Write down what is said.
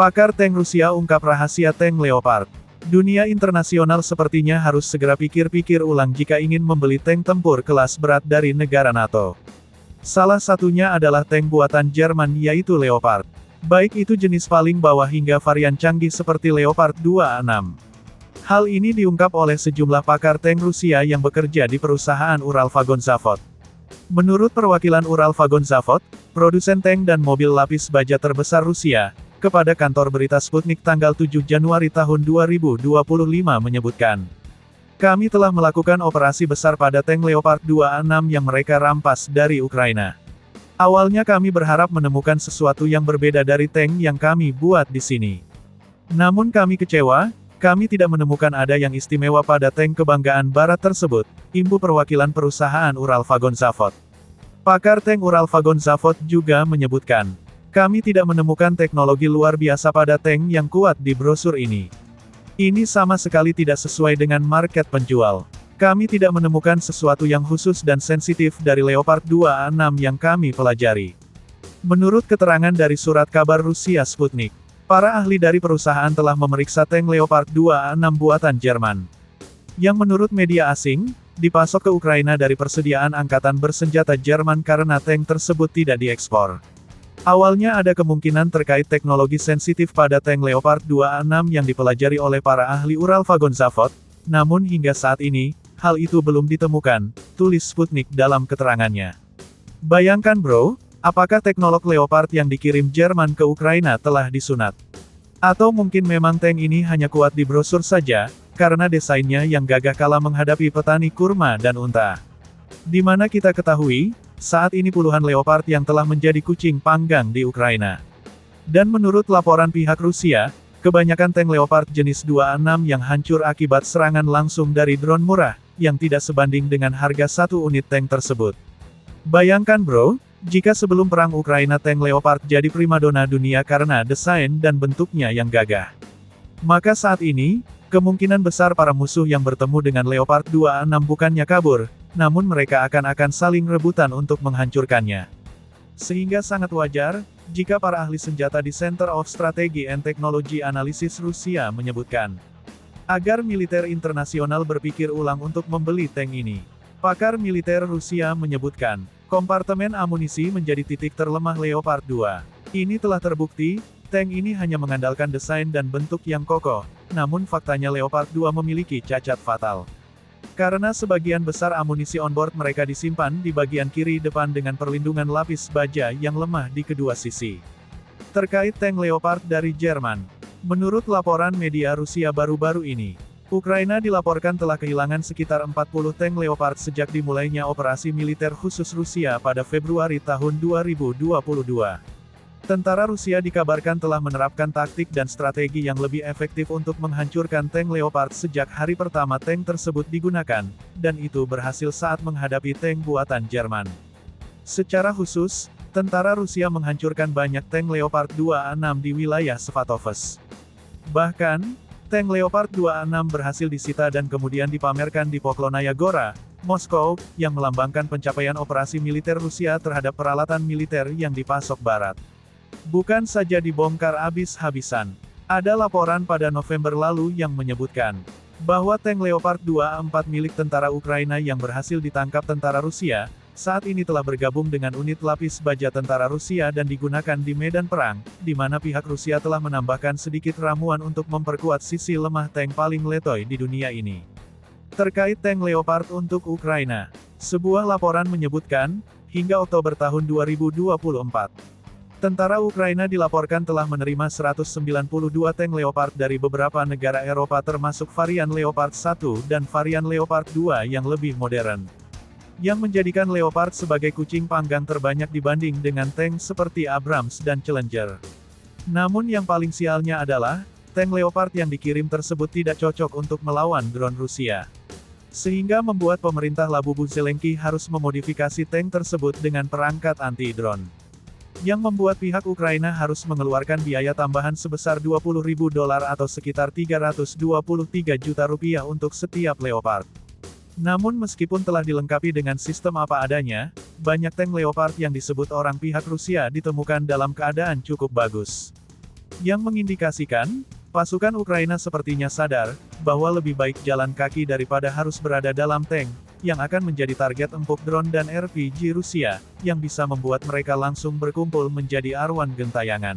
Pakar tank Rusia ungkap rahasia tank Leopard. Dunia internasional sepertinya harus segera pikir-pikir ulang jika ingin membeli tank tempur kelas berat dari negara NATO. Salah satunya adalah tank buatan Jerman yaitu Leopard. Baik itu jenis paling bawah hingga varian canggih seperti Leopard 2A6. Hal ini diungkap oleh sejumlah pakar tank Rusia yang bekerja di perusahaan Uralvagonzavod. Menurut perwakilan Uralvagonzavod, produsen tank dan mobil lapis baja terbesar Rusia, kepada kantor berita Sputnik tanggal 7 Januari tahun 2025 menyebutkan, "Kami telah melakukan operasi besar pada tank Leopard 2A6 yang mereka rampas dari Ukraina. Awalnya kami berharap menemukan sesuatu yang berbeda dari tank yang kami buat di sini. Namun kami kecewa, kami tidak menemukan ada yang istimewa pada tank kebanggaan Barat tersebut," imbu perwakilan perusahaan Uralvagonzavod. Pakar tank Uralvagonzavod juga menyebutkan, "Kami tidak menemukan teknologi luar biasa pada tank yang kuat di brosur ini. Ini sama sekali tidak sesuai dengan market penjual. Kami tidak menemukan sesuatu yang khusus dan sensitif dari Leopard 2A6 yang kami pelajari." Menurut keterangan dari surat kabar Rusia Sputnik, para ahli dari perusahaan telah memeriksa tank Leopard 2A6 buatan Jerman, yang menurut media asing, dipasok ke Ukraina dari persediaan angkatan bersenjata Jerman karena tank tersebut tidak diekspor. Awalnya ada kemungkinan terkait teknologi sensitif pada tank Leopard 2A6 yang dipelajari oleh para ahli Uralvagonzavod, namun hingga saat ini, hal itu belum ditemukan, tulis Sputnik dalam keterangannya. Bayangkan bro, apakah teknolog Leopard yang dikirim Jerman ke Ukraina telah disunat? Atau mungkin memang tank ini hanya kuat di brosur saja, karena desainnya yang gagah kala menghadapi petani kurma dan unta. Di mana kita ketahui, saat ini puluhan Leopard yang telah menjadi kucing panggang di Ukraina. Dan menurut laporan pihak Rusia, kebanyakan tank Leopard jenis 2A6 yang hancur akibat serangan langsung dari drone murah, yang tidak sebanding dengan harga satu unit tank tersebut. Bayangkan bro, jika sebelum perang Ukraina tank Leopard jadi primadona dunia karena desain dan bentuknya yang gagah. Maka saat ini, kemungkinan besar para musuh yang bertemu dengan Leopard 2A6 bukannya kabur, namun mereka akan saling rebutan untuk menghancurkannya. Sehingga sangat wajar, jika para ahli senjata di Center of Strategy and Technology Analysis Rusia menyebutkan, agar militer internasional berpikir ulang untuk membeli tank ini. Pakar militer Rusia menyebutkan, kompartemen amunisi menjadi titik terlemah Leopard 2. Ini telah terbukti, tank ini hanya mengandalkan desain dan bentuk yang kokoh, namun faktanya Leopard 2 memiliki cacat fatal. Karena sebagian besar amunisi onboard mereka disimpan di bagian kiri depan dengan perlindungan lapis baja yang lemah di kedua sisi. Terkait tank Leopard dari Jerman, menurut laporan media Rusia baru-baru ini, Ukraina dilaporkan telah kehilangan sekitar 40 tank Leopard sejak dimulainya operasi militer khusus Rusia pada Februari tahun 2022. Tentara Rusia dikabarkan telah menerapkan taktik dan strategi yang lebih efektif untuk menghancurkan tank Leopard sejak hari pertama tank tersebut digunakan, dan itu berhasil saat menghadapi tank buatan Jerman. Secara khusus, tentara Rusia menghancurkan banyak tank Leopard 2A6 di wilayah Svatovsk. Bahkan, tank Leopard 2A6 berhasil disita dan kemudian dipamerkan di Poklonaya Gora, Moskow, yang melambangkan pencapaian operasi militer Rusia terhadap peralatan militer yang dipasok Barat. Bukan saja dibongkar habis-habisan. Ada laporan pada November lalu yang menyebutkan bahwa tank Leopard 2A4 milik tentara Ukraina yang berhasil ditangkap tentara Rusia, saat ini telah bergabung dengan unit lapis baja tentara Rusia dan digunakan di medan perang, di mana pihak Rusia telah menambahkan sedikit ramuan untuk memperkuat sisi lemah tank paling letoy di dunia ini. Terkait tank Leopard untuk Ukraina, sebuah laporan menyebutkan, hingga Oktober tahun 2024, tentara Ukraina dilaporkan telah menerima 192 tank Leopard dari beberapa negara Eropa termasuk varian Leopard 1 dan varian Leopard 2 yang lebih modern. Yang menjadikan Leopard sebagai kucing panggang terbanyak dibanding dengan tank seperti Abrams dan Challenger. Namun yang paling sialnya adalah, tank Leopard yang dikirim tersebut tidak cocok untuk melawan drone Rusia. Sehingga membuat pemerintah Labubu Zelensky harus memodifikasi tank tersebut dengan perangkat anti-drone. Yang membuat pihak Ukraina harus mengeluarkan biaya tambahan sebesar $20.000 atau sekitar 323 juta rupiah untuk setiap Leopard. Namun meskipun telah dilengkapi dengan sistem apa adanya, banyak tank Leopard yang disebut orang pihak Rusia ditemukan dalam keadaan cukup bagus. Yang mengindikasikan, pasukan Ukraina sepertinya sadar, bahwa lebih baik jalan kaki daripada harus berada dalam tank, yang akan menjadi target empuk drone dan RPG Rusia, yang bisa membuat mereka langsung berkumpul menjadi arwan gentayangan.